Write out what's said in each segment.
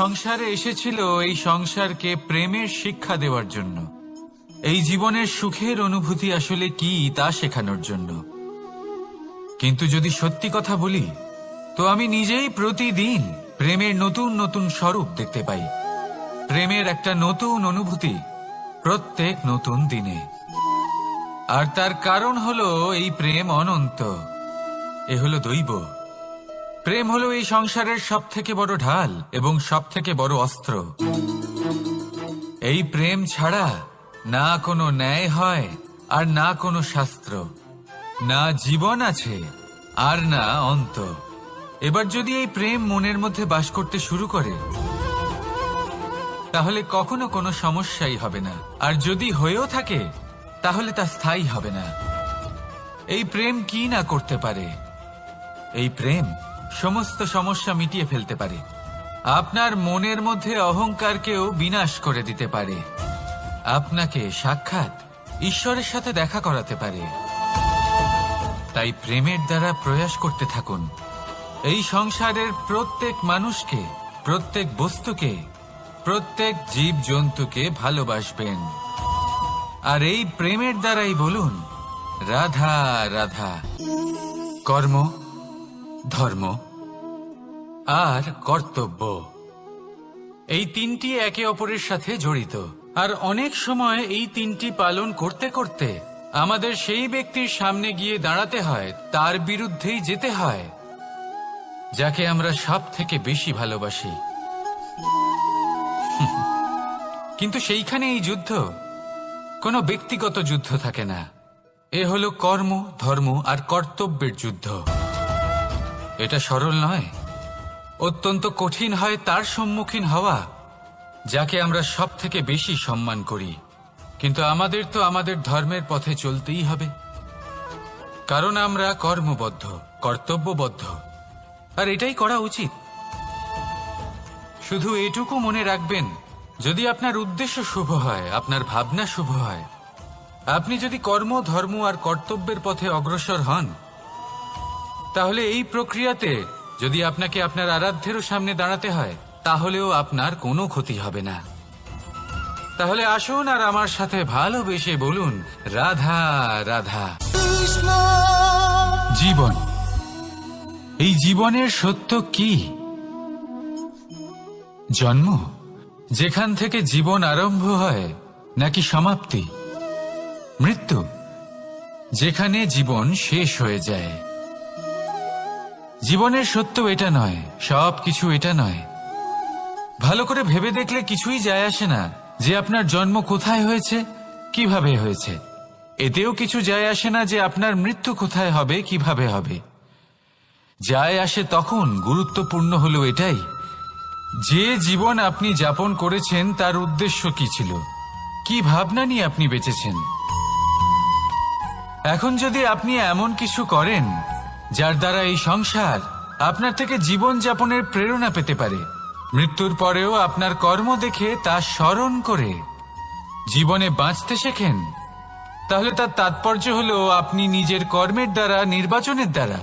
সংসারে এসেছিল এই সংসারকে প্রেমের শিক্ষা দেওয়ার জন্য, এই জীবনের সুখের অনুভূতি আসলে কি তা শেখানোর জন্য। কিন্তু যদি সত্যি কথা বলি, তো আমি নিজেই প্রতিদিন প্রেমের নতুন নতুন স্বরূপ দেখতে পাই, প্রেমের একটা নতুন অনুভূতি প্রত্যেক নতুন দিনে। আর তার কারণ হলো এই প্রেম অনন্ত, এ হলো দৈব। প্রেম হলো এই সংসারের সব থেকে বড় ঢাল এবং সব থেকে বড় অস্ত্র। এই প্রেম ছাড়া না কোনো ন্যায় হয় আর না কোনো শাস্ত্র, না জীবন আছে আর না অন্ত। এবার যদি এই প্রেম মনের মধ্যে বাস করতে শুরু করে, তাহলে কখনো কোনো সমস্যাই হবে না, আর যদি হয়েও থাকে তাহলে তা স্থায়ী হবে না। এই প্রেম কি না করতে পারে? এই প্রেম সমস্ত সমস্যা মিটিয়ে ফেলতে পারে, আপনার মনের মধ্যে অহংকারকেও বিনাশ করে দিতে পারে, আপনাকে সাক্ষাৎ ঈশ্বরের সাথে দেখা করাতে পারে। তাই প্রেমের দ্বারা প্রয়াস করতে থাকুন, এই সংসারের প্রত্যেক মানুষকে, প্রত্যেক বস্তুকে, প্রত্যেক জীব জন্তুকে ভালোবাসবেন। আর এই প্রেমের দ্বারাই বলুন রাধা রাধা। কর্ম, ধর্ম আর কর্তব্য, এই তিনটি একে অপরের সাথে জড়িত। আর অনেক সময় এই তিনটি পালন করতে করতে আমাদের সেই ব্যক্তির সামনে গিয়ে দাঁড়াতে হয়, তার বিরুদ্ধেই যেতে হয়, যাকে আমরা সব থেকে বেশি ভালোবাসি। কিন্তু সেইখানে এই যুদ্ধ কোনো ব্যক্তিগত যুদ্ধ থাকে না, এ হলো কর্ম, ধর্ম আর কর্তব্যের যুদ্ধ। এটা সরল নয়, অত্যন্ত কঠিন হয় তার সম্মুখীন হওয়া যাকে আমরা সব থেকে বেশি সম্মান করি। কিন্তু আমাদের তো আমাদের ধর্মের পথে চলতেই হবে, কারণ আমরা কর্মবদ্ধ, কর্তব্যবদ্ধ, আর এটাই করা উচিত। শুধু এটুকু মনে রাখবেন, যদি আপনার উদ্দেশ্য শুভ হয়, আপনার ভাবনা শুভ হয়, আপনি যদি কর্ম, ধর্ম আর কর্তব্যের পথে অগ্রসর হন, তাহলে এই প্রক্রিয়াতে যদি আপনাকে আপনার আরাধ্যেরও সামনে দাঁড়াতে হয়, তাহলেও আপনার কোনো ক্ষতি হবে না। তাহলে আসুন আর আমার সাথে ভালোবেসে বলুন রাধা রাধা। জীবন, এই জীবনের সত্য কি? জন্ম, যেখান থেকে জীবন আরম্ভ হয়, নাকি সমাপ্তি? মৃত্যু, যেখানে জীবন শেষ হয়ে যায়। জীবনের সত্য এটা নয়, সবকিছু এটা নয়। ভালো করে ভেবে দেখলে কিছুই যায় আসে না যে আপনার জন্ম কোথায় হয়েছে, কিভাবে হয়েছে। এতেও কিছু যায় আসে না যে আপনার মৃত্যু কোথায় হবে, কিভাবে হবে। যায় আসে তখন, গুরুত্বপূর্ণ হলো এটাই যে জীবন আপনি যাপন করেছেন তার উদ্দেশ্য কি ছিল, কি ভাবনা নিয়ে আপনি বেঁচেছেন। এখন যদি আপনি এমন কিছু করেন যার দ্বারা এই সংসার আপনার থেকে জীবন যাপনের প্রেরণা পেতে পারে, মৃত্যুর পরেও আপনার কর্ম দেখে তা স্মরণ করে জীবনে বাঁচতে শেখেন, তাহলে তার তাৎপর্য হলো আপনি নিজের কর্মের দ্বারা, নির্বাচনের দ্বারা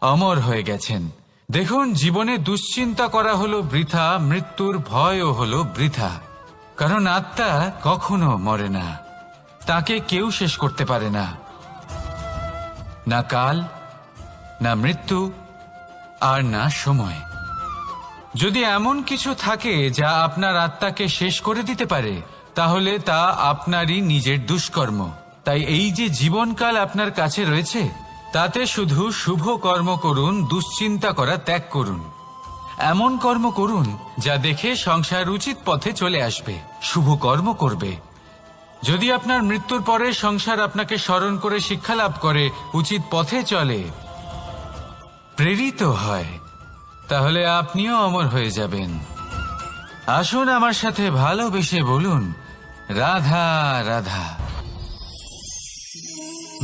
অমর হয়ে গেছেন। দেখুন, জীবনে দুশ্চিন্তা করা হলো বৃথা, মৃত্যুর ভয়ও হলো বৃথা, কারণ আত্মা কখনো মরে না, তাকে কেউ শেষ করতে পারে না, না কাল, না মৃত্যু, আর না সময়। যদি এমন কিছু থাকে যা আপনার আত্মাকে শেষ করে দিতে পারে, তাহলে তা আপনারই নিজের দুষ্কর্ম। তাই এই যে জীবনকাল আপনার কাছে রয়েছে, তাতে শুধু শুভ কর্ম করুন, দুশ্চিন্তা করা ত্যাগ করুন। এমন কর্ম করুন যা দেখে সংসার উচিত পথে চলে আসবে, শুভ কর্ম করবে। যদি আপনার মৃত্যুর পরে সংসার আপনাকে স্মরণ করে শিক্ষা লাভ করে, উচিত পথে চলে, প্রেরিত হয়, তাহলে আপনিও অমর হয়ে যাবেন। আসুন আমার সাথে ভালোবেসে বলুন রাধা রাধা।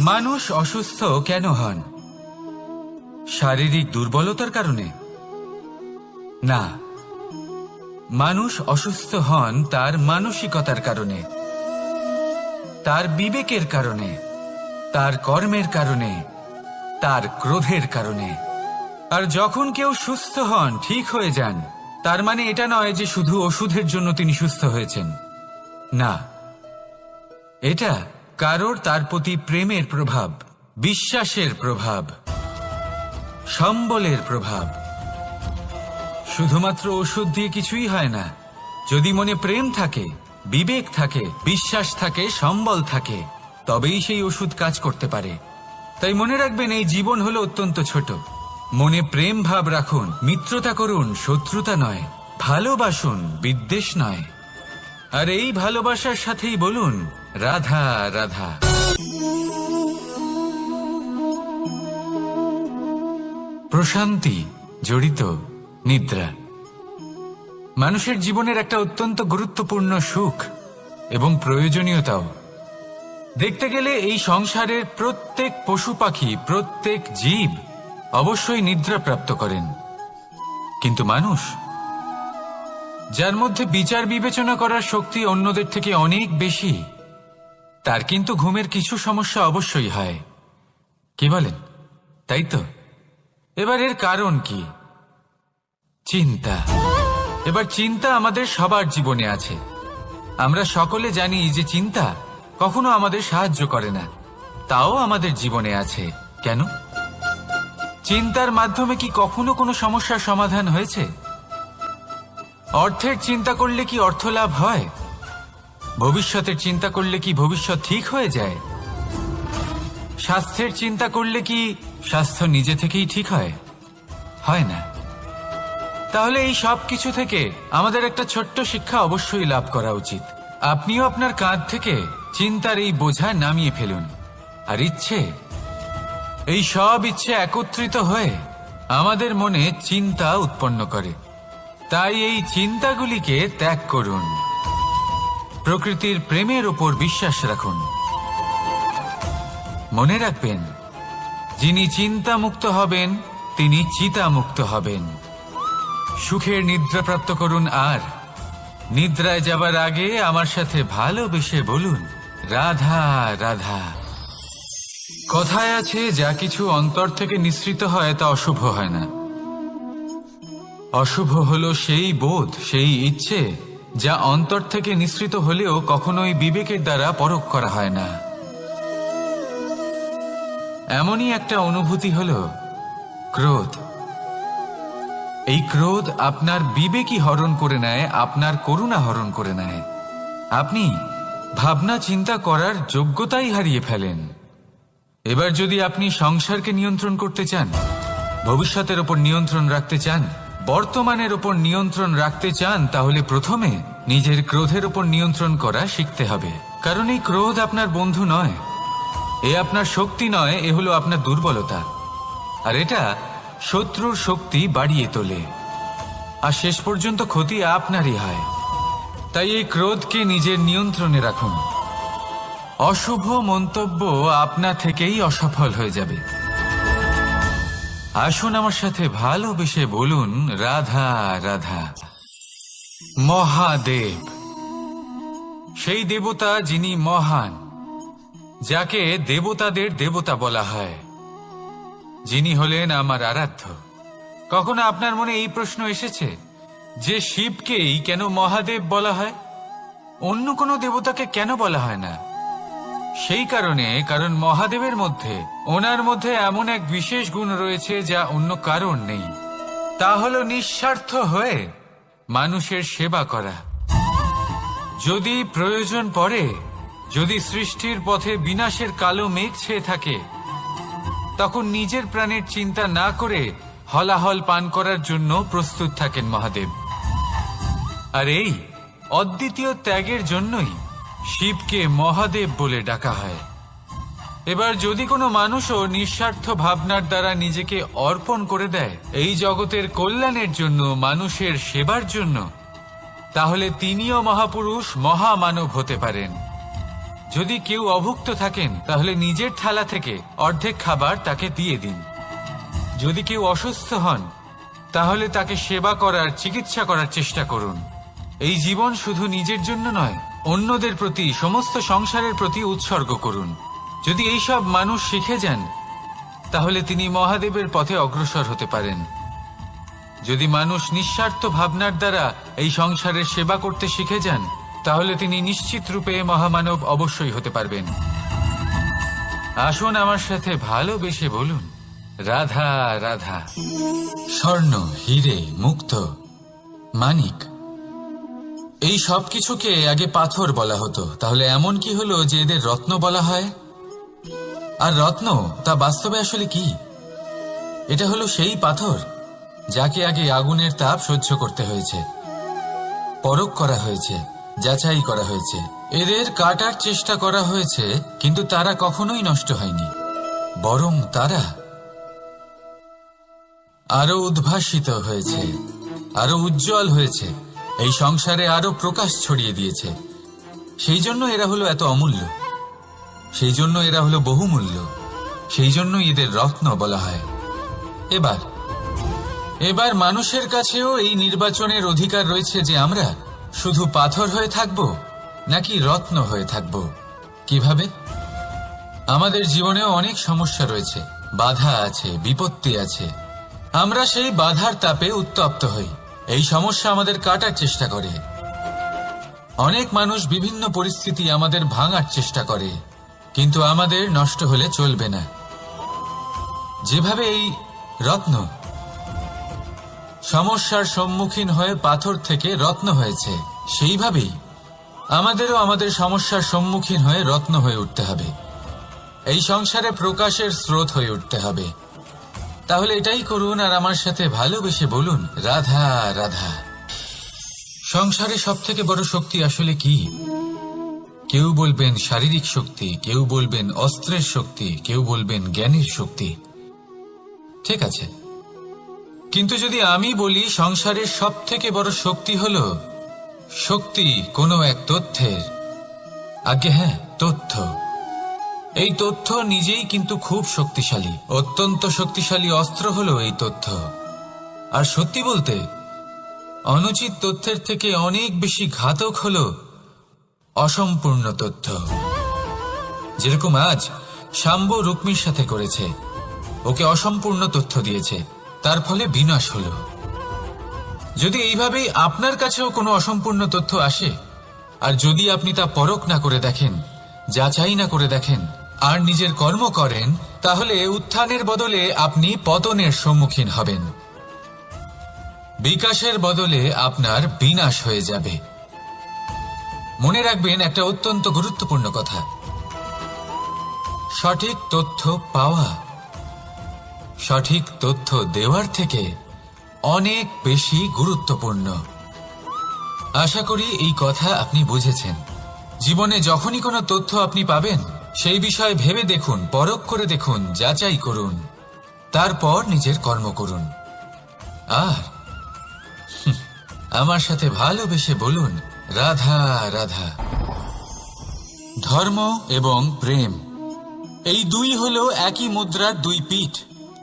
মানুষ অসুস্থ কেন হন? শারীরিক দুর্বলতার কারণে? না, মানুষ অসুস্থ হন তার মানসিকতার কারণে, তার বিবেকের কারণে, তার কর্মের কারণে, তার ক্রোধের কারণে। আর যখন কেউ সুস্থ হন, ঠিক হয়ে যান, তার মানে এটা নয় যে শুধু ওষুধের জন্য তিনি সুস্থ হয়েছেন, না, এটা কারোর তার প্রতি প্রেমের প্রভাব, বিশ্বাসের প্রভাব, সম্বলের প্রভাব। শুধুমাত্র ওষুধ দিয়ে কিছুই হয় না। যদি মনে প্রেম থাকে, বিবেক থাকে, বিশ্বাস থাকে, সম্বল থাকে, তবেই সেই ওষুধ কাজ করতে পারে। তাই মনে রাখবেন, এই জীবন হলো অত্যন্ত ছোট। মনে প্রেম ভাব রাখুন, মিত্রতা করুন, শত্রুতা নয়, ভালোবাসুন, বিদ্বেষ নয়। আর এই ভালোবাসার সাথেই বলুন রাধা রাধা। প্রশান্তি জড়িত নিদ্রা মানুষের জীবনের একটা অত্যন্ত গুরুত্বপূর্ণ সুখ এবং প্রয়োজনীয়তাও। দেখতে গেলে এই সংসারের প্রত্যেক পশু পাখি, প্রত্যেক জীব অবশ্যই নিদ্রা প্রাপ্ত করেন, কিন্তু মানুষ, যার মধ্যে বিচার বিবেচনা করার শক্তি অন্যদের থেকে অনেক বেশি, তার কিন্তু ঘুমের কিছু সমস্যা অবশ্যই হয়। কি বলেন, তাই তো? এবার এর কারণ কি? চিন্তা। এবার চিন্তা আমাদের সবার জীবনে আছে। আমরা সকলে জানি যে চিন্তা কখনো আমাদের সাহায্য করে না, তাও আমাদের জীবনে আছে। কেন? চিন্তার মাধ্যমে কি কখনো কোনো সমস্যার সমাধান হয়েছে? অর্থের চিন্তা করলে কি অর্থ লাভ হয়? ভবিষ্যতের চিন্তা করলে কি ভবিষ্যৎ ঠিক হয়ে যায়? স্বাস্থ্যের চিন্তা করলে কি স্বাস্থ্য নিজে থেকেই ঠিক হয়? হয় না। তাহলে এই সব কিছু থেকে আমাদের একটা ছোট্ট শিক্ষা অবশ্যই লাভ করা উচিত। আপনিও আপনার কাঁধ থেকে চিন্তার এই বোঝা নামিয়ে ফেলুন। আর ইচ্ছে, এই সব ইচ্ছে একত্রিত হয়ে আমাদের মনে চিন্তা উৎপন্ন করে। তাই এই চিন্তাগুলিকে ত্যাগ করুন। প্রকৃতির প্রেমের ওপর বিশ্বাস রাখুন। মনে রাখবেন, যিনি চিন্তা মুক্ত হবেন তিনি চিতা মুক্ত হবেন। সুখের নিদ্রা প্রাপ্ত করুন, আর নিদ্রায় যাবার আগে আমার সাথে ভালোবেসে বলুন রাধা রাধা। কথায় আছে, যা কিছু অন্তর থেকে নিঃসৃত হয় তা অশুভ হয় না। অশুভ হলো সেই বোধ, সেই ইচ্ছে যা অন্তর থেকে নিঃসৃত হলেও কখনোই বিবেকের দ্বারা পরখ করা হয় না। এমনই একটা অনুভূতি হলো ক্রোধ। এই ক্রোধ আপনার বিবেকই হরণ করে নেয়, আপনার করুণা হরণ করে নেয়। আপনি ভাবনা চিন্তা করার যোগ্যতাই হারিয়ে ফেলেন। এবার যদি আপনি সংসারকে নিয়ন্ত্রণ করতে চান, ভবিষ্যতের ওপর নিয়ন্ত্রণ রাখতে চান, বর্তমানের ওপর নিয়ন্ত্রণ রাখতে চান, তাহলে প্রথমে নিজের ক্রোধের ওপর নিয়ন্ত্রণ করা শিখতে হবে। কারণ এই ক্রোধ আপনার বন্ধু নয়, এ আপনার শক্তি নয়, এ হলো আপনার দুর্বলতা। আর এটা শত্রুর শক্তি বাড়িয়ে তোলে, আর শেষ পর্যন্ত ক্ষতি আপনারই হয়। তাই এই ক্রোধকে নিজের নিয়ন্ত্রণে রাখুন। অশুভ মন্তব্য আপনা থেকেই অসফল হয়ে যাবে। আসুন আমার সাথে ভালোবেসে বলুন রাধা রাধা। মহাদেব, সেই দেবতা যিনি মহান, যাকে দেবতাদের দেবতা বলা হয়, যিনি হলেন আমার আরাধ্য। কখনো আপনার মনে এই প্রশ্ন এসেছে যে শিবকেই কেন মহাদেব বলা হয়, অন্য কোনো দেবতাকে কেন বলা হয় না? সেই কারণ মহাদেবের মধ্যে, ওনার মধ্যে এমন এক বিশেষ গুণ রয়েছে যা অন্য কারণ নেই। তা হলো নিঃস্বার্থ হয়ে মানুষের সেবা করা। যদি প্রয়োজন পড়ে, যদি সৃষ্টির পথে বিনাশের কালো মেঘ ছেয়ে থাকে, তখন নিজের প্রাণের চিন্তা না করে হলাহল পান করার জন্য প্রস্তুত থাকেন মহাদেব। আর এই অদ্বিতীয় ত্যাগের জন্যই শিবকে মহাদেব বলে ডাকা হয়। এবার যদি কোনো মানুষও নিঃস্বার্থ ভাবনার দ্বারা নিজেকে অর্পণ করে দেয় এই জগতের কল্যাণের জন্য, মানুষের সেবার জন্য, তাহলে তিনিও মহাপুরুষ, মহামানব হতে পারেন। যদি কেউ অভুক্ত থাকেন, তাহলে নিজের থালা থেকে অর্ধেক খাবার তাকে দিয়ে দিন। যদি কেউ অসুস্থ হন, তাহলে তাকে সেবা করার, চিকিৎসা করার চেষ্টা করুন। এই জীবন শুধু নিজের জন্য নয়, অন্যদের প্রতি, সমস্ত সংসারের প্রতি উৎসর্গ করুন। যদি এইসব মানুষ শিখে যান, তাহলে তিনি মহাদেবের পথে অগ্রসর হতে পারেন। যদি মানুষ নিঃস্বার্থ ভাবনার দ্বারা এই সংসারের সেবা করতে শিখে যান, তাহলে তিনি নিশ্চিত রূপে মহামানব অবশ্যই হতে পারবেন। আসুন আমার সাথে ভালোবেসে বলুন, রাধা রাধা। স্বর্ণ, হিরে, মুক্ত, মানিক, এই সব কিছুকে আগে পাথর বলা হতো। তাহলে এমন কি হলো যে এদের রত্ন বলা হয়? আর রত্ন তা বাস্তবে আসলে কি? এটা হলো সেই পাথর যাকে আগে আগুনের তাপ সহ্য করতে হয়েছে, পরখ করা হয়েছে, যাচাই করা হয়েছে, এদের কাটার চেষ্টা করা হয়েছে, কিন্তু তারা কখনোই নষ্ট হয়নি, বরং তারা আরো উদ্ভাসিত হয়েছে, আরো উজ্জ্বল হয়েছে, এই সংসারে আরো প্রকাশ ছড়িয়ে দিয়েছে। সেই জন্য এরা হলো এত অমূল্য, সেই জন্য এরা হলো বহুমূল্য, সেই জন্য এদের রত্ন বলা হয়। এবার মানুষের কাছেও এই নির্বাচনের অধিকার রয়েছে যে আমরা শুধু পাথর হয়ে থাকব নাকি রত্ন হয়ে থাকব। কিভাবে? আমাদের জীবনেও অনেক সমস্যা রয়েছে, বাধা আছে, বিপত্তি আছে। আমরা সেই বাধার তাপে উত্তপ্ত হই, এই সমস্যা আমাদের কাটার চেষ্টা করে। অনেক মানুষ বিভিন্ন পরিস্থিতি আমাদের ভাঙার চেষ্টা করে, কিন্তু আমাদের নষ্ট হলে চলবে না। যেভাবে এই রত্ন সমস্যার সম্মুখীন হয়ে পাথর থেকে রত্ন হয়েছে, সেইভাবেই আমাদেরও আমাদের সমস্যার সম্মুখীন হয়ে রত্ন হয়ে উঠতে হবে, এই সংসারে প্রকাশের স্রোত হয়ে উঠতে হবে। তাহলে এটাই করুন আর আমার সাথে ভালোবেসে বলুন, রাধা রাধা। সংসারে সব থেকে বড় শক্তি আসলে কি? কেউ বলবেন শারীরিক শক্তি, কেউ বলবেন অস্ত্রের শক্তি, কেউ বলবেন জ্ঞানের শক্তি। ঠিক আছে, কিন্তু যদি আমি বলি সংসারের সব থেকে বড় শক্তি হলো শক্তি কোনো এক তথ্যের, আগে হ্যাঁ, তথ্য। এই তথ্য নিজেই কিন্তু খুব শক্তিশালী, অত্যন্ত শক্তিশালী অস্ত্র হলো এই তথ্য। আর সত্যি বলতে অনুচিত তথ্যের থেকে অনেক বেশি ঘাতক হলো অসম্পূর্ণ তথ্য। যেরকম আজ শাম্ব রুক্মির সাথে করেছে, ওকে অসম্পূর্ণ তথ্য দিয়েছে, তার ফলে বিনাশ হলো। যদি এইভাবেই আপনার কাছেও কোনো অসম্পূর্ণ তথ্য আসে, আর যদি আপনি তা পরখ না করে দেখেন, যাচাই না করে দেখেন, আর নিজের কর্ম করেন, তাহলে উত্থানের বদলে আপনি পতনের সম্মুখীন হবেন, বিকাশের বদলে আপনার বিনাশ হয়ে যাবে। মনে রাখবেন একটা অত্যন্ত গুরুত্বপূর্ণ কথা, সঠিক তথ্য পাওয়া সঠিক তথ্য দেওয়ার থেকে অনেক বেশি গুরুত্বপূর্ণ। আশা করি এই কথা আপনি বুঝেছেন। জীবনে যখনই কোনো তথ্য আপনি পাবেন, সেই বিষয়ে ভেবে দেখুন, পরখ করে দেখুন, যাচাই করুন, তারপর নিজের কর্ম করুন। আর আমার সাথে ভালোবেসে বলুন, রাধা রাধা। ধর্ম এবং প্রেম, এই দুই হলো একই মুদ্রার দুই পিঠ।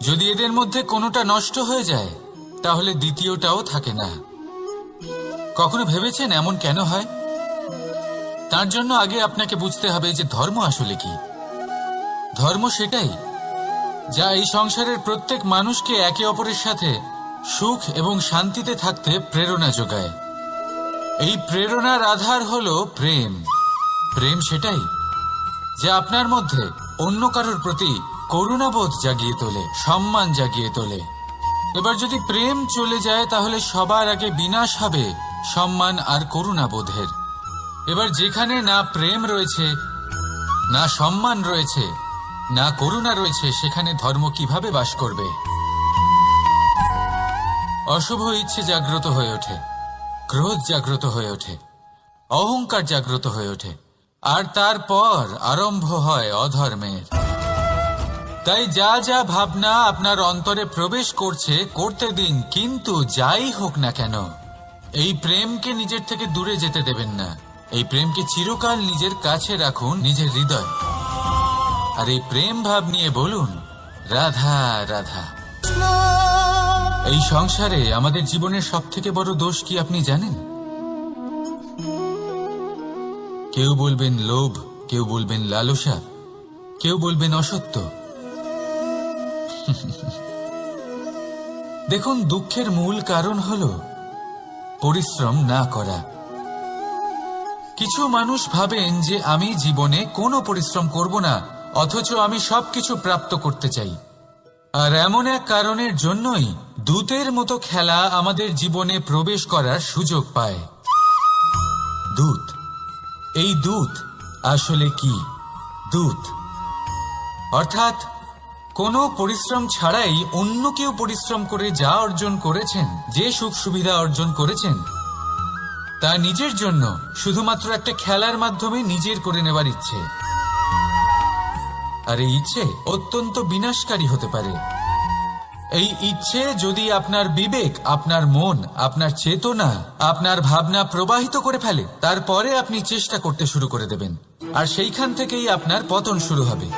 যদি এদের মধ্যে কোনোটা নষ্ট হয়ে যায়, তাহলে দ্বিতীয়টাও থাকে না। কখনো ভেবেছেন এমন কেন হয়? তার জন্য আগে আপনাকে বুঝতে হবে যে ধর্ম আসলে কি। ধর্ম সেটাই যা এই সংসারের প্রত্যেক মানুষকে একে অপরের সাথে সুখ এবং শান্তিতে থাকতে প্রেরণা যোগায়। এই প্রেরণার আধার হলো প্রেম। প্রেম সেটাই যা আপনার মধ্যে অন্য কারোর প্রতি করুণাবোধ জাগিয়ে তোলে, সম্মান জাগিয়ে তোলে। এবার যদি প্রেম চলে যায়, তাহলে সবার আগে বিনাশ হবে সম্মান আর করুণাবোধের। এবার যেখানে না প্রেম রয়েছে, না সম্মান রয়েছে, না করুণা রয়েছে, সেখানে ধর্ম কিভাবে বাস করবে? অশুভ ইচ্ছে জাগ্রত হয়ে ওঠে, ক্রোধ জাগ্রত হয়ে ওঠে, অহংকার জাগ্রত হয়ে ওঠে, আর তারপর আরম্ভ হয় অধর্মের। তাই যা যা ভাবনা আপনার অন্তরে প্রবেশ করছে, করতে দিন, কিন্তু যাই হোক না কেন, এই প্রেমকে নিজের থেকে দূরে যেতে দেবেন না। এই প্রেমকে চিরকাল নিজের কাছে রাখুন, নিজের হৃদয়। আর এই প্রেম ভাব নিয়ে বলুন, রাধা রাধা। এই সংসারে আমাদের জীবনের সব থেকে বড় দোষ কি আপনি জানেন? কেউ বলবেন লোভ, কেউ বলবেন লালসা, কেউ বলবেন অসত্য। দেখুন, দুঃখের মূল কারণ হলো পরিশ্রম না করা। কিছু মানুষ ভাবেন যে আমি জীবনে কোনো পরিশ্রম করব না, অথচ আমি সবকিছু প্রাপ্ত করতে চাই। আর এমন এক কারণের জন্যই দূতের মতো খেলা আমাদের জীবনে প্রবেশ করার সুযোগ পায়। দূত, এই দূত আসলে কি? দূত অর্থাৎ কোনো পরিশ্রম ছাড়াই অন্য কেউ পরিশ্রম করে যা অর্জন করেছেন, যে সুখ সুবিধা অর্জন করেছেন, তা নিজের জন্য শুধুমাত্র একটা খেলার মাধ্যমে নিজের করে নেবার ইচ্ছে। আর এই ইচ্ছে অত্যন্ত বিনাশকারী হতে পারে। এই ইচ্ছে যদি আপনার বিবেক, আপনার মন, আপনার চেতনা, আপনার ভাবনা প্রবাহিত করে ফেলে, তারপরে আপনি চেষ্টা করতে শুরু করে দেবেন, আর সেইখান থেকেই আপনার পতন শুরু হবে।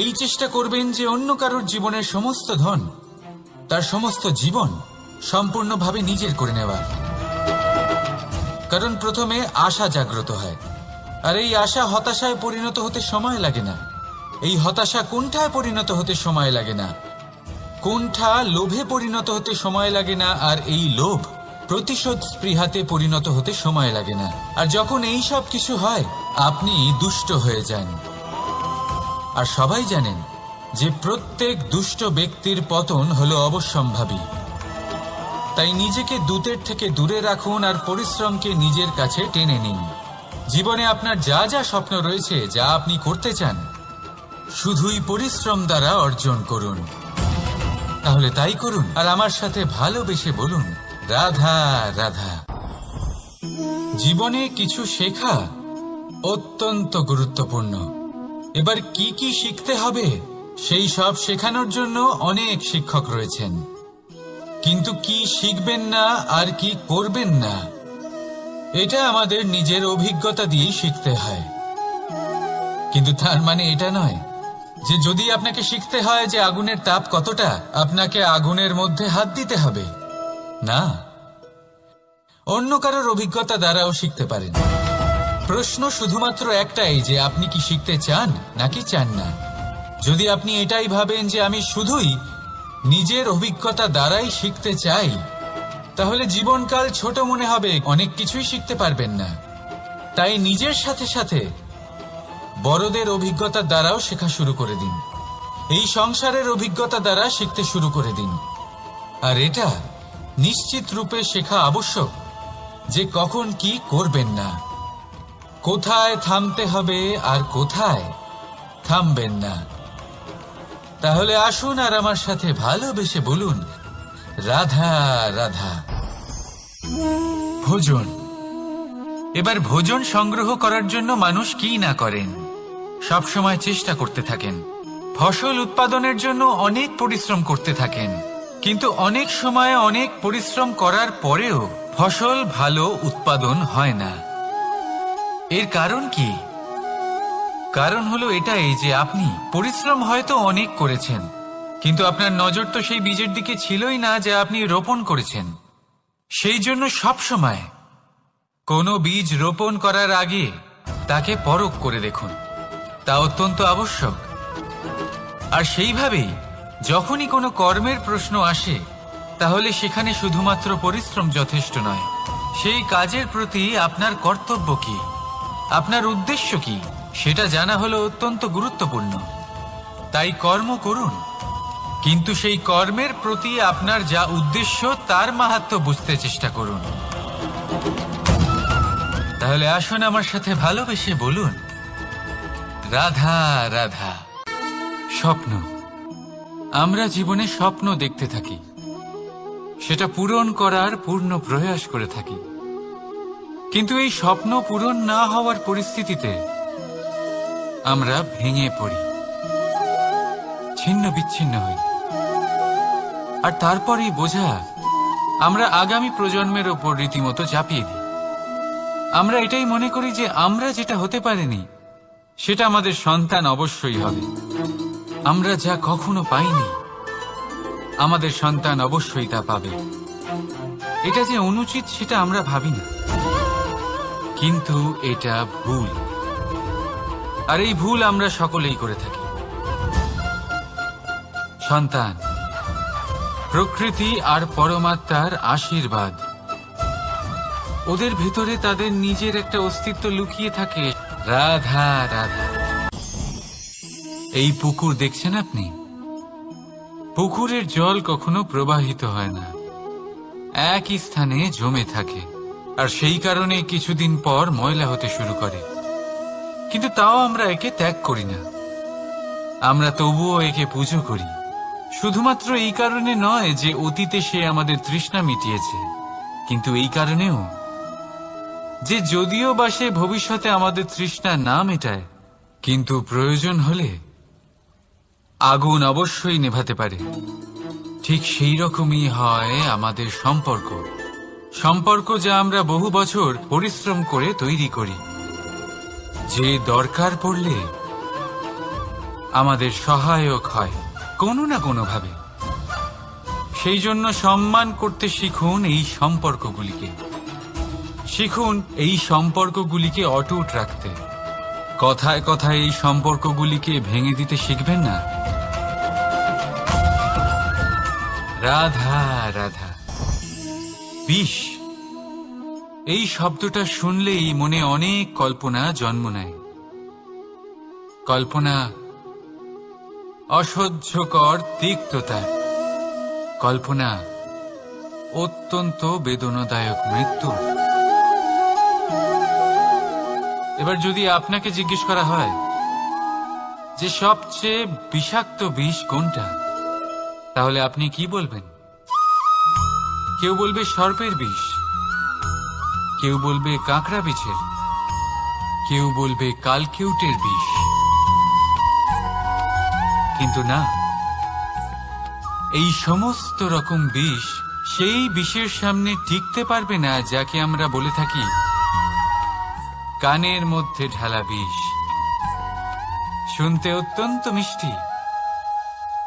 এই চেষ্টা করবেন যে অন্য কারোর জীবনের সমস্ত ধন, তার সমস্ত জীবন সম্পূর্ণভাবে নিজের করে নেওয়ার। কারণ প্রথমে আশা জাগ্রত হয়, আর এই আশা হতাশায় পরিণত হতে সময় লাগে না। এই হতাশা কুণ্ঠায় পরিণত হতে সময় লাগে না, কুণ্ঠা লোভে পরিণত হতে সময় লাগে না, আর এই লোভ প্রতিশোধ স্পৃহাতে পরিণত হতে সময় লাগে না। আর যখন এই সব কিছু হয়, আপনি দুষ্ট হয়ে যান। আর সবাই জানেন যে প্রত্যেক দুষ্ট ব্যক্তির পতন হলো অবশ্যম্ভাবী। তাই নিজেকে দূতের থেকে দূরে রাখুন আর পরিশ্রমকে নিজের কাছে টেনে নিন। জীবনে আপনার যা যা স্বপ্ন রয়েছে, যা আপনি করতে চান, শুধুই পরিশ্রম দ্বারা অর্জন করুন। তাহলে তাই করুন, আর আমার সাথে ভালোবেসে বলুন, রাধা রাধা। জীবনে কিছু শেখা অত্যন্ত গুরুত্বপূর্ণ। এবার কি কি শিখতে হবে, সেই সব শেখানোর জন্য অনেক শিক্ষক রয়েছেন। কিন্তু কি শিখবেন না আর কি করবেন না, এটা আমাদের নিজের অভিজ্ঞতা দিয়েই শিখতে হয়। কিন্তু তার মানে এটা নয় যে যদি আপনাকে শিখতে হয় যে আগুনের তাপ কতটা, আপনাকে আগুনের মধ্যে হাত দিতে হবে। না, অন্য কারোর অভিজ্ঞতা দ্বারাও শিখতে পারেন। প্রশ্ন শুধুমাত্র একটাই যে আপনি কি শিখতে চান নাকি চান না। যদি আপনি এটাই ভাবেন যে আমি শুধুই নিজের অভিজ্ঞতা দ্বারাই শিখতে চাই, তাহলে জীবনকাল ছোট মনে হবে, অনেক কিছুই শিখতে পারবেন না। তাই নিজের সাথে সাথে বড়দের অভিজ্ঞতা দ্বারাও শেখা শুরু করে দিন। এই সংসারের অভিজ্ঞতা দ্বারা শিখতে শুরু করে দিন। আর এটা নিশ্চিত রূপে শেখা আবশ্যক যে কখন কি করবেন না, কোথায় থামতে হবে আর কোথায় থামবেন না। তাহলে আসুন আর আমার সাথে ভালোবেসে বলুন, রাধা রাধা। ভোজন। এবার ভোজন সংগ্রহ করার জন্য মানুষ কি না করেন, সব সময় চেষ্টা করতে থাকেন। ফসল উৎপাদনের জন্য অনেক পরিশ্রম করতে থাকেন, কিন্তু অনেক সময় অনেক পরিশ্রম করার পরেও ফসল ভালো উৎপাদন হয় না। এর কারণ কি? কারণ হলো এটাই যে আপনি পরিশ্রম হয়তো অনেক করেছেন, কিন্তু আপনার নজর তো সেই বীজের দিকে ছিলই না যা আপনি রোপণ করেছেন। সেই জন্য সব সময় কোনো বীজ রোপণ করার আগে তাকে পরখ করে দেখুন, তা অত্যন্ত আবশ্যক। আর সেইভাবেই যখনই কোনো কর্মের প্রশ্ন আসে, তাহলে সেখানে শুধুমাত্র পরিশ্রম যথেষ্ট নয়। সেই কাজের প্রতি আপনার কর্তব্য কি, আপনার উদ্দেশ্য কি, সেটা জানা হলো অত্যন্ত গুরুত্বপূর্ণ। তাই কর্ম করুন, কিন্তু সেই কর্মের প্রতি আপনার যা উদ্দেশ্য তার মাহাত্ম্য বুঝতে চেষ্টা করুন। তাহলে আসুন আমার সাথে ভালোবেসে বলুন, রাধা রাধা। স্বপ্ন। আমরা জীবনে স্বপ্ন দেখতে থাকি, সেটা পূরণ করার পূর্ণ প্রয়াস করে থাকি। কিন্তু এই স্বপ্ন পূরণ না হওয়ার পরিস্থিতিতে আমরা ভেঙে পড়ি, ছিন্ন বিচ্ছিন্ন হই। আর তারপরই বোঝা আমরা আগামী প্রজন্মের ওপর রীতিমতো চাপিয়ে দিই। আমরা এটাই মনে করি যে আমরা যেটা হতে পারিনি সেটা আমাদের সন্তান অবশ্যই হবে। আমরা যা কখনো পাইনি আমাদের সন্তান অবশ্যই তা পাবে। এটা যে অনুচিত সেটা আমরা ভাবি না, কিন্তু এটা ভুল। আর এই ভুল আমরা সকলেই করে থাকি। সন্তান প্রকৃতি আর পরমাত্মার আশীর্বাদ। ওদের ভেতরে তাদের নিজের একটা অস্তিত্ব লুকিয়ে থাকে। রাধা রাধা। এই পুকুর দেখছেন আপনি? পুকুরের জল কখনো প্রবাহিত হয় না, একই স্থানে জমে থাকে, আর সেই কারণে কিছুদিন পর ময়লা হতে শুরু করে। কিন্তু তাও আমরা একে ত্যাগ করি না, আমরা তবুও একে পুজো করি। শুধুমাত্র এই কারণে নয় যে অতীতে সে আমাদের তৃষ্ণা মিটিয়েছে, কিন্তু এই কারণেও যে যদিও বা সে ভবিষ্যতে আমাদের তৃষ্ণা না মেটায়, কিন্তু প্রয়োজন হলে আগুন অবশ্যই নেভাতে পারে। ঠিক সেই রকমই হয় আমাদের সম্পর্ক, সম্পর্ক যা আমরা বহু বছর পরিশ্রম করে তৈরি করি, যে দরকার পড়লে আমাদের সহায়ক হয় কোনো না কোনোভাবে। সেই জন্য সম্মান করতে শিখুন এই সম্পর্কগুলিকে, শিখুন এই সম্পর্কগুলিকে অটুট রাখতে। কথায় কথায় এই সম্পর্কগুলিকে ভেঙে দিতে শিখবেন না। রাধা রাধা। বিষ, এই শব্দটা শুনলেই মনে অনেক কল্পনা জন্ম নেয়। কল্পনা অসহ্যকর তিক্ততা, কল্পনা অত্যন্ত বেদনাদায়ক মৃত্যু। এবার যদি আপনাকে জিজ্ঞেস করা হয় যে সবচেয়ে বিষাক্ত বিষ কোনটা, তাহলে আপনি কি বলবেন? কেউ বলবে সর্পের বিষ, কেউ বলবে কাঁকড়া বিছের, কেউ বলবে কালকেউটের বিষ। কিন্তু না, এই সমস্ত রকম বিষ সেই বিষের সামনে টিকতে পারবে না যাকে আমরা বলে থাকি কানের মধ্যে ঢালা বিষ। শুনতে অত্যন্ত মিষ্টি,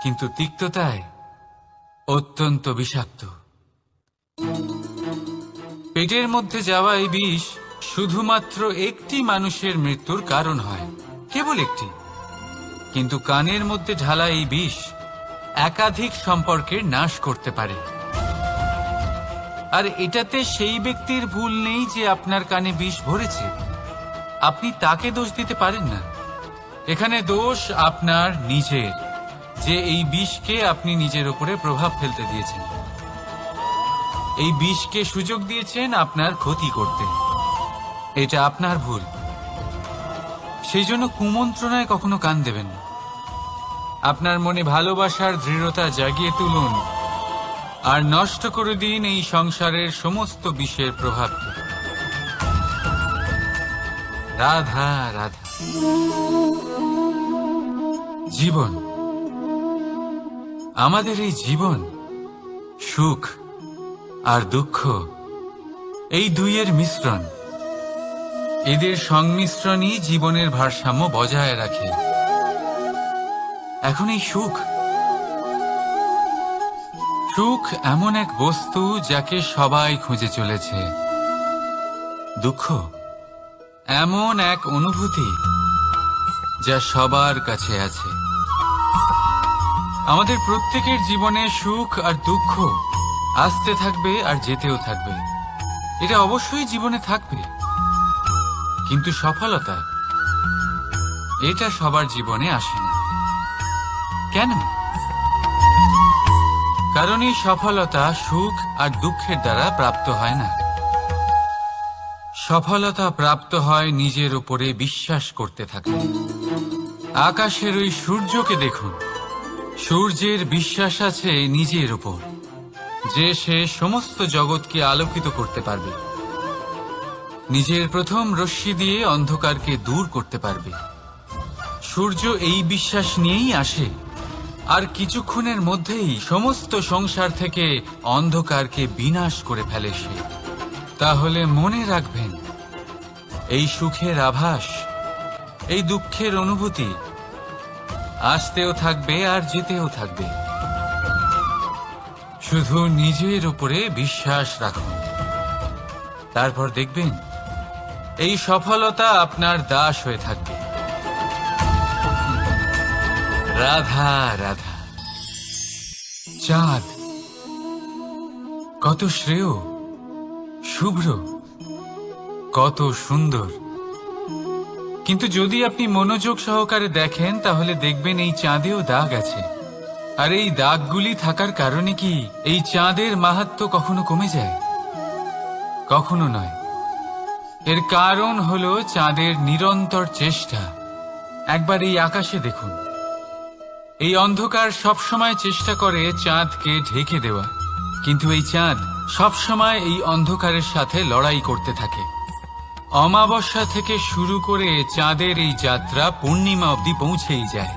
কিন্তু তিক্ততায় অত্যন্ত বিষাক্ত। পেটের মধ্যে যাওয়া এই বিষ শুধুমাত্র একটি মানুষের মৃত্যুর কারণ হয়, কেবল একটি। কিন্তু কানের মধ্যে ঢালা এই বিষ একাধিক সম্পর্কের নাশ করতে পারে। আর এটাতে সেই ব্যক্তির ভুল নেই যে আপনার কানে বিষ ভরেছে, আপনি তাকে দোষ দিতে পারেন না। এখানে দোষ আপনার নিজের, যে এই বিষকে আপনি নিজের উপরে প্রভাব ফেলতে দিয়েছেন, এই বিষকে সুযোগ দিয়েছেন আপনার ক্ষতি করতে। এটা আপনার ভুল। সেই জন্য কুমন্ত্রণায় কখনো কান দেবেন না। আপনার মনে ভালোবাসার দৃঢ়তা জাগিয়ে তুলুন আর নষ্ট করে দিন এই সংসারের সমস্ত বিষের প্রভাবকে। রাধা রাধা। জীবন, আমাদের এই জীবন, সুখ আর দুঃখ, এই দুইয়ের মিশ্রণ। এদের সংমিশ্রণই জীবনের ভারসাম্য বজায় রাখে। এখন এই সুখ, সুখ এমন এক বস্তু যাকে সবাই খুঁজে চলেছে। দুঃখ এমন এক অনুভূতি যা সবার কাছে আছে। আমাদের প্রত্যেকের জীবনে সুখ আর দুঃখ আসতে থাকবে আর যেতেও থাকবে, এটা অবশ্যই জীবনে থাকবে। কিন্তু সফলতা, এটা সবার জীবনে আসে না। কেন? কারণ এই সফলতা সুখ আর দুঃখের দ্বারা প্রাপ্ত হয় না। সফলতা প্রাপ্ত হয় নিজের উপরে বিশ্বাস করতে থাকলে। আকাশের ওই সূর্যকে দেখুন, সূর্যের বিশ্বাস আছে নিজের উপর যে সে সমস্ত জগৎকে আলোকিত করতে পারবে, নিজের প্রথম রশ্মি দিয়ে অন্ধকারকে দূর করতে পারবে। সূর্য এই বিশ্বাস নিয়েই আসে, আর কিছুক্ষণের মধ্যেই সমস্ত সংসার থেকে অন্ধকারকে বিনাশ করে ফেলে সে। তাহলে মনে রাখবেন, এই সুখের আভাস, এই দুঃখের অনুভূতি আসতেও থাকবে আর যেতেও থাকবে। শুধু নিজের উপরে বিশ্বাস রাখুন, তারপর দেখবেন এই সফলতা আপনার দাস হয়ে থাকবে। রাধা রাধা। চাঁদ, কত শ্রেয়, শুভ্র, কত সুন্দর। কিন্তু যদি আপনি মনোযোগ সহকারে দেখেন তাহলে দেখবেন এই চাঁদেও দাগ আছে। আর এই দাগগুলি থাকার কারণে কি এই চাঁদের মাহাত্ম্য কখনো কমে যায়? কখনো নয়। এর কারণ হলো চাঁদের নিরন্তর চেষ্টা। একবার এই আকাশে দেখুন, এই অন্ধকার সবসময় চেষ্টা করে চাঁদকে ঢেকে দেওয়া, কিন্তু এই চাঁদ সবসময় এই অন্ধকারের সাথে লড়াই করতে থাকে। অমাবস্যা থেকে শুরু করে চাঁদের এই যাত্রা পূর্ণিমা অবধি পৌঁছেই যায়।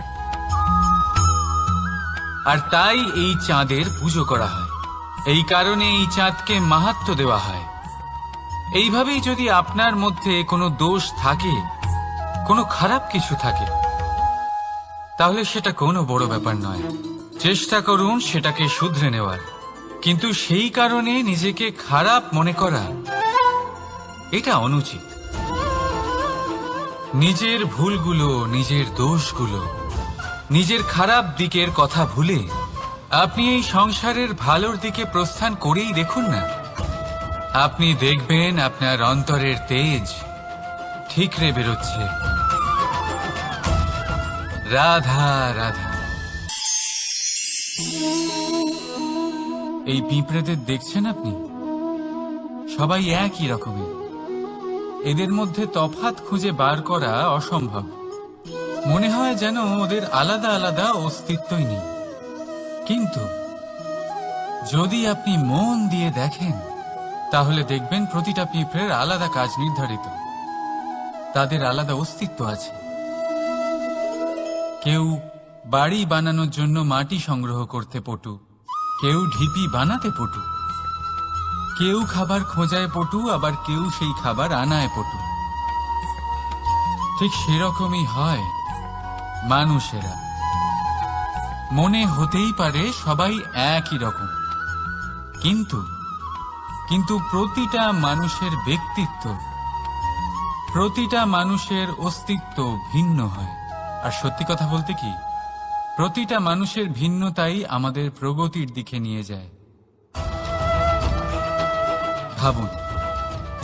আর তাই এই চাঁদের পুজো করা হয়, এই কারণে এই চাঁদকে মাহাত্ম্য দেওয়া হয়। এইভাবেই যদি আপনার মধ্যে কোনো দোষ থাকে, কোনো খারাপ কিছু থাকে, তাহলে সেটা কোনো বড় ব্যাপার নয়। চেষ্টা করুন সেটাকে শুধরে নেওয়ার, কিন্তু সেই কারণে নিজেকে খারাপ মনে করা এটা অনুচিত। নিজের ভুলগুলো, নিজের দোষগুলো, নিজের খারাপ দিকের কথা ভুলে আপনি এই সংসারের ভালোর দিকে প্রস্থান করেই দেখুন না। আপনি দেখবেন আপনার অন্তরের তেজ ঠিকরে বেরোচ্ছে। রাধা রাধা। এই পিঁপড়েদের দেখছেন আপনি? সবাই একই রকমের। এদের মধ্যে তফাৎ খুঁজে বার করা অসম্ভব। মনে হয় যেন ওদের আলাদা আলাদা অস্তিত্বই নেই। কিন্তু যদি আপনি মন দিয়ে দেখেন তাহলে দেখবেন প্রতিটা পিঁপড়ের আলাদা কাজ নির্ধারিত, তাদের আলাদা অস্তিত্ব আছে। কেউ বাড়ি বানানোর জন্য মাটি সংগ্রহ করতে পটু, কেউ ঢিপি বানাতে পটু, কেউ খাবার খোঁজায় পটু, আবার কেউ সেই খাবার আনায় পটু। ঠিক সেরকমই হয় মানুষেরা। মনে হতেই পারে সবাই একই রকম, কিন্তু প্রতিটা মানুষের ব্যক্তিত্ব, প্রতিটা মানুষের অস্তিত্ব ভিন্ন হয়। আর সত্যি কথা বলতে কি, প্রতিটা মানুষের ভিন্নতাই আমাদের প্রগতির দিকে নিয়ে যায়। ভাবুন,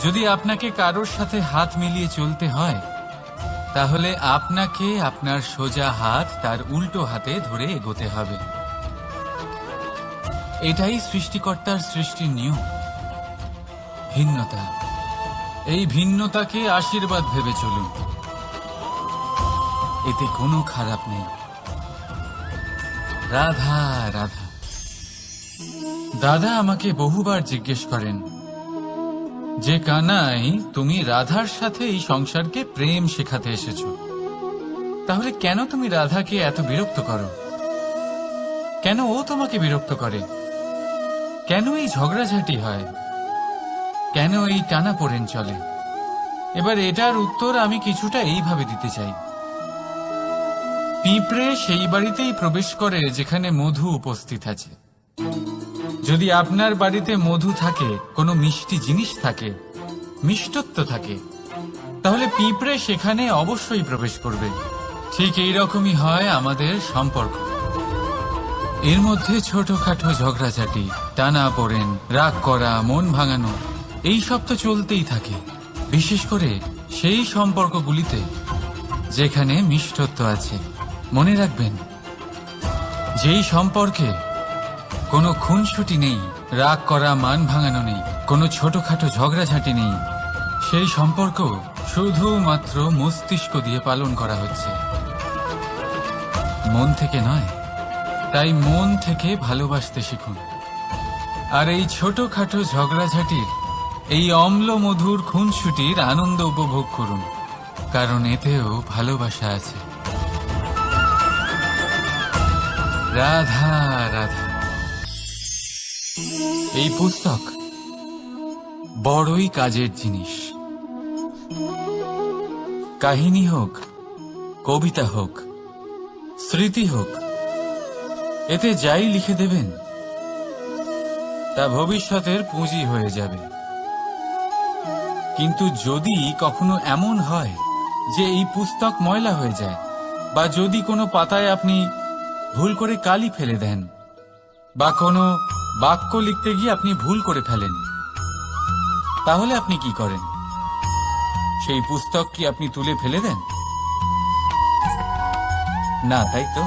যদি আপনাকে কারোর সাথে হাত মিলিয়ে চলতে হয়, তাহলে আপনাকে আপনার সোজা হাত তার উল্টো হাতে ধরে এগোতে হবে। এটাই সৃষ্টিকর্তার সৃষ্টির নিয়ম। ভিন্নতা, এই ভিন্নতাকে আশীর্বাদ ভেবে চলুন, এতে কোনো খারাপ নেই। রাধা রাধা। দাদা আমাকে বহুবার জিজ্ঞেস করেন যে কানাই, তুমি রাধার সাথে এই সংসারকে প্রেম শেখাতে এসেছো, তাহলে কেন তুমি রাধাকে এত বিরক্ত করো? কেন ও তোমাকে বিরক্ত করে? কেন এই ঝগড়াঝাটি হয়? কেন এই টানাপোড়েন চলে? এবার এটার উত্তর আমি কিছুটা এইভাবে দিতে চাই। পিঁপড়ে সেই বাড়িতেই প্রবেশ করে যেখানে মধু উপস্থিত আছে। যদি আপনার বাড়িতে মধু থাকে, কোনো মিষ্টি জিনিস থাকে, মিষ্টত্ব থাকে, তাহলে পিঁপড়ে সেখানে অবশ্যই প্রবেশ করবে। ঠিক এইরকমই হয় আমাদের সম্পর্ক। এর মধ্যে ছোটখাটো ঝগড়াঝাটি, টানাপোড়েন, রাগ করা, মন ভাঙানো, এই সব তো চলতেই থাকে, বিশেষ করে সেই সম্পর্কগুলিতে যেখানে মিষ্টত্ব আছে। মনে রাখবেন, যেই সম্পর্কে কোনো খুনসুটি নেই, রাগ করা, মান ভাঙানো নেই, কোনো ছোটখাটো ঝগড়াঝাটি নেই, সেই সম্পর্ক শুধুমাত্র মস্তিষ্ক দিয়ে পালন করা হচ্ছে, মন থেকে নয়। তাই মন থেকে ভালোবাসতে শিখুন। আর এই ছোটখাটো ঝগড়াঝাটির, এই অম্ল মধুর খুনসুটির আনন্দ উপভোগ করুন, কারণ এতেও ভালোবাসা আছে। রাধা রাধা। এই পুস্তক বড়ই কাজের জিনিস। কাহিনী হোক, কবিতা হোক, স্মৃতি হোক, এতে যাই লিখে দেবেন তা ভবিষ্যতের পুঁজি হয়ে যাবে। কিন্তু যদি কখনো এমন হয় যে এই পুস্তক ময়লা হয়ে যায়, বা যদি কোনো পাতায় আপনি ভুল করে কালি ফেলে দেন, বা কোনো বাক্য লিখতে গিয়ে আপনি ভুল করে ফেলেন, তাহলে আপনি কি করেন? সেই পুস্তক কি আপনি তুলে ফেলে দেন? না, তাই তো।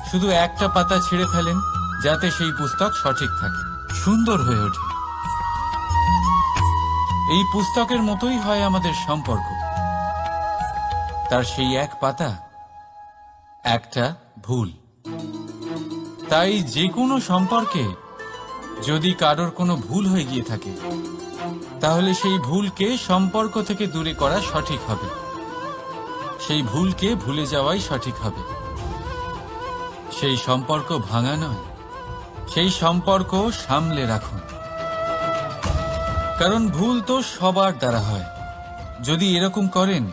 শুধু একটা পাতা ছিঁড়ে ফেলেন যাতে সেই পুস্তক সঠিক থাকে, সুন্দর হয়ে ওঠে। এই পুস্তকের মতোই হয় আমাদের সম্পর্ক। তার সেই এক পাতা, একটা ভুল। তাই যে কোনো সম্পর্কে যদি কারোর কোনো ভুল হয়ে গিয়ে থাকে, তাহলে সেই ভুলকে সম্পর্ক থেকে দূরে করা সঠিক হবে। সেই ভুলকে ভুলে যাওয়াই সঠিক হবে। সেই সম্পর্ক ভাঙা নয়, সেই সম্পর্ক সামলে রাখুন। কারণ ভুল তো সবার দ্বারা হয়। যদি এরকম করেন,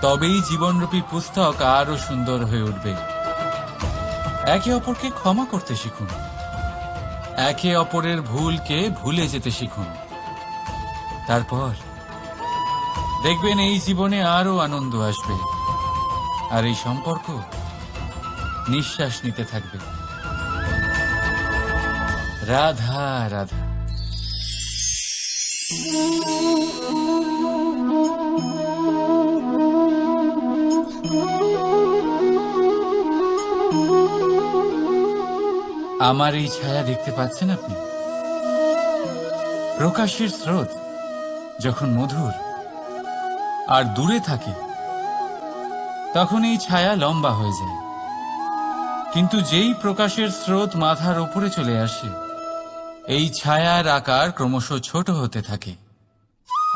তবেই জীবনরূপী পুস্তক আরো সুন্দর হয়ে উঠবে। একে অপরকে ক্ষমা করতে শিখুন, একে অপরের ভুলকে ভুলে যেতে শিখুন। তারপর দেখবেন এই জীবনে আরো আনন্দ আসবে, আর এই সম্পর্ক নিঃশ্বাস নিতে থাকবে। রাধা রাধা। আমার এই ছায়া দেখতে পাচ্ছেন আপনি? প্রকাশের স্রোত যখন মধুর আর দূরে থাকে, তখন এই ছায়া লম্বা হয়ে যায়। কিন্তু যেই প্রকাশের স্রোত মাথার উপরে চলে আসে, এই ছায়ার আকার ক্রমশ ছোট হতে থাকে,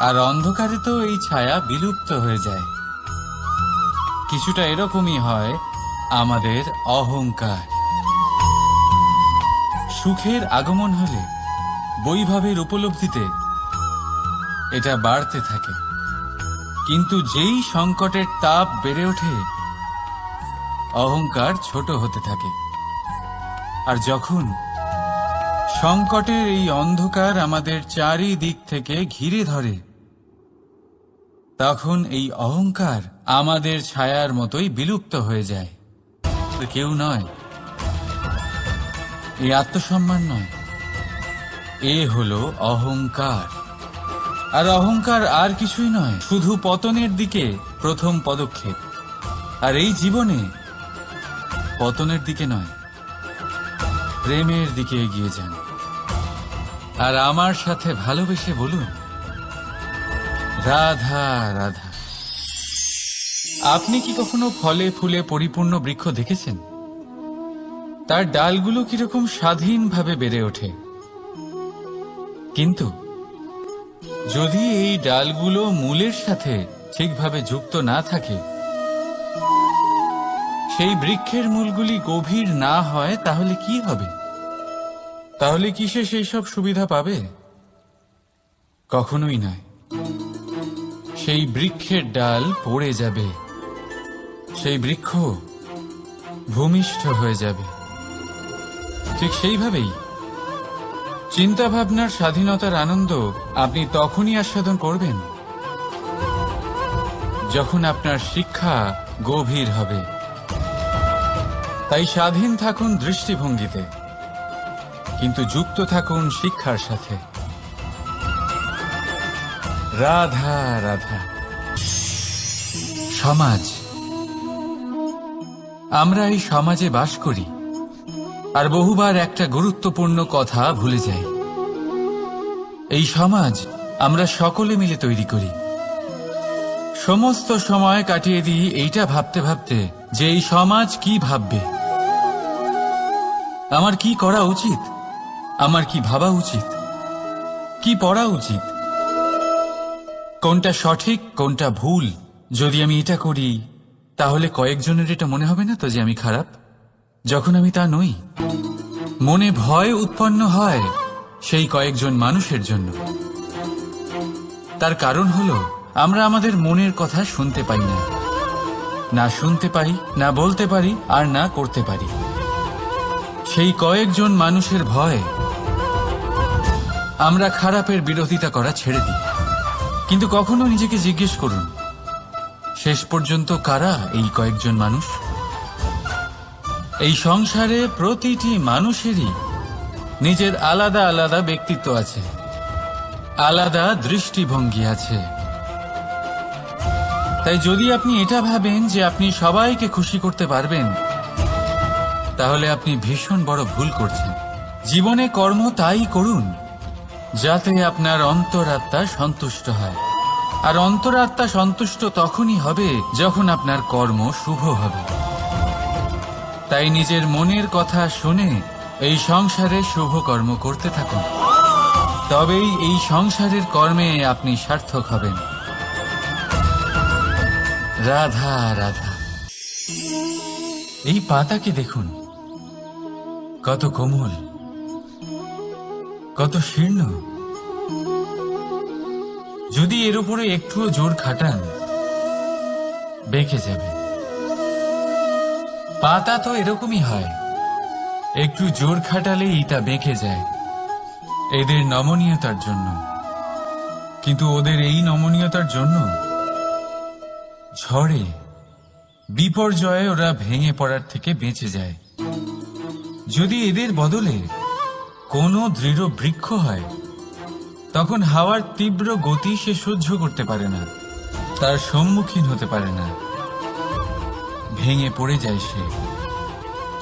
আর অন্ধকারে তো এই ছায়া বিলুপ্ত হয়ে যায়। কিছুটা এরকমই হয় আমাদের অহংকার। সুখের আগমন হলে, বৈভবের উপলব্ধিতে এটা বাড়তে থাকে। কিন্তু যেই সংকটের তাপ বেড়ে ওঠে, অহংকার ছোট হতে থাকে। আর যখন সংকটের এই অন্ধকার আমাদের চারিদিক থেকে ঘিরে ধরে, তখন এই অহংকার আমাদের ছায়ার মতোই বিলুপ্ত হয়ে যায়। কেউ নয়, এই আত্মসম্মান নয়, এ হলো অহংকার। আর অহংকার আর কিছুই নয়, শুধু পতনের দিকে প্রথম পদক্ষেপ। আর এই জীবনে পতনের দিকে নয়, প্রেমের দিকে এগিয়ে যান। আর আমার সাথে ভালোবেসে বলুন, রাধা রাধা। আপনি কি কখনো ফলে ফুলে পরিপূর্ণ বৃক্ষ দেখেছেন? তার ডালগুলো কিরকম স্বাধীনভাবে বেড়ে ওঠে। কিন্তু যদি এই ডালগুলো মূলের সাথে ঠিকভাবে যুক্ত না থাকে, সেই বৃক্ষের মূলগুলি গভীর না হয়, তাহলে কি হবে? তাহলে কি সে সেই সব সুবিধা পাবে? কখনোই নয়। সেই বৃক্ষের ডাল পড়ে যাবে, সেই বৃক্ষ ভূমিষ্ঠ হয়ে যাবে। ঠিক সেইভাবেই চিন্তা ভাবনার স্বাধীনতার আনন্দ আপনি তখনই আস্বাদন করবেন যখন আপনার শিক্ষা গভীর হবে। তাই স্বাধীন থাকুন দৃষ্টিভঙ্গিতে, কিন্তু যুক্ত থাকুন শিক্ষার সাথে। রাধা রাধা। সমাজ, আমরা এই সমাজে বাস করি, আর বহুবার একটা গুরুত্বপূর্ণ কথা ভুলে যাই। এই সমাজ আমরা সকলে মিলে তৈরি করি। সমস্ত সময় কাটিয়ে দিই এইটা ভাবতে ভাবতে যে এই সমাজ কি ভাববে, আমার কি করা উচিত, আমার কি ভাবা উচিত, কি পড়া উচিত, কোনটা সঠিক কোনটা ভুল। যদি আমি এটা করি, তাহলে কয়েকজনের এটা মনে হবে না তো যে আমি খারাপ, যখন আমি তা নই। মনে ভয় উৎপন্ন হয় সেই কয়েকজন মানুষের জন্য। তার কারণ হলো আমরা আমাদের মনের কথা শুনতে পাই না, না শুনতে পারি, না বলতে পারি, আর না করতে পারি। সেই কয়েকজন মানুষের ভয় আমরা খারাপের বিরোধিতা করা ছেড়ে দিই। কিন্তু কখনো নিজেকে জিজ্ঞেস করুন, শেষ পর্যন্ত কারা এই কয়েকজন মানুষ? এই সংসারে প্রতিটি মানুষেরই নিজের আলাদা আলাদা ব্যক্তিত্ব আছে, আলাদা দৃষ্টিভঙ্গি আছে। তাই যদি আপনি এটা ভাবেন যে আপনি সবাইকে খুশি করতে পারবেন, তাহলে আপনি ভীষণ বড় ভুল করছেন। জীবনে কর্ম তাই করুন যাতে আপনার অন্তরাত্মা সন্তুষ্ট হয়, আর অন্তরাত্মা সন্তুষ্ট তখনই হবে যখন আপনার কর্ম শুভ হবে। তাই নিজের মনের কথা শুনে এই সংসারে শুভ কর্ম করতে থাকুন, তবেই এই সংসারের কর্মে আপনি সার্থক হবেন। রাধা রাধা। এই পাতাকে দেখুন, কত কোমল, কত শীর্ণ। যদি এর উপরে একটুও জোর খাটান, বেঁকে যাবে। পাতা তো এরকমই হয়, একটু জোর খাটালেই তা বেঁকে যায় এদের নমনীয়তার জন্য। কিন্তু ওদের এই নমনীয়তার জন্য ঝড়ে, বিপর্যয়ে ওরা ভেঙে পড়ার থেকে বেঁচে যায়। যদি এদের বদলে কোনো দৃঢ় বৃক্ষ হয়, তখন হাওয়ার তীব্র গতি সে সহ্য করতে পারে না, তার সম্মুখীন হতে পারে না, ভেঙে পড়ে যায় সে।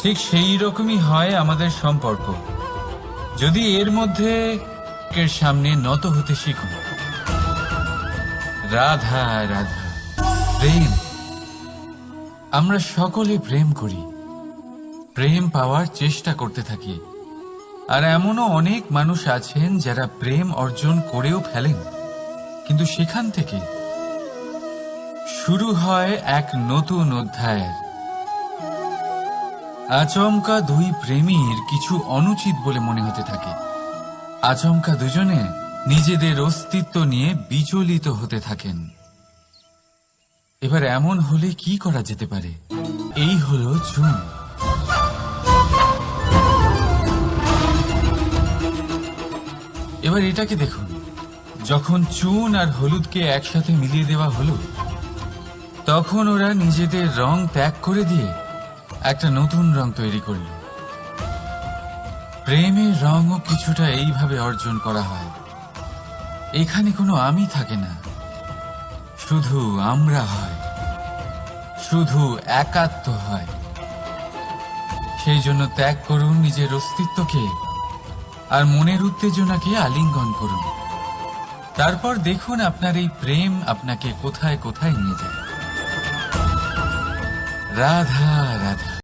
ঠিক সেই রকমই হয় আমাদের সম্পর্ক। যদি এর মধ্যে এর সামনে নত হতে শিখুন। রাধা রাধা। প্রেম, আমরা সকলে প্রেম করি, প্রেম পাওয়ার চেষ্টা করতে থাকি। আর এমনও অনেক মানুষ আছেন যারা প্রেম অর্জন করেও ফেলেন, কিন্তু সেখান থেকে শুরু হয় এক নতুন অধ্যায়ের। আচমকা দুই প্রেমীর কিছু অনুচিত বলে মনে হতে থাকে। আচমকা দুজনে নিজেদের অস্তিত্ব নিয়ে বিচলিত হতে থাকেন। এবার এমন হলে কি করা যেতে পারে? এই হলো চুন। এবার এটাকে দেখুন, যখন চুন আর হলুদকে একসাথে মিলিয়ে দেওয়া হলো, তখন ওরা নিজেদের রং ত্যাগ করে দিয়ে একটা নতুন রং তৈরি করল। প্রেমের রঙও কিছুটা এইভাবে অর্জন করা হয়। এখানে কোনো আমি থাকে না, শুধু আমরা হয়, শুধু একাত্ম হয়। সেই জন্য ত্যাগ করুন নিজের অস্তিত্বকে, আর মনের উত্তেজনাকে আলিঙ্গন করুন। তারপর দেখুন আপনার এই প্রেম আপনাকে কোথায় কোথায় নিয়ে যায়। রাধা রাধা।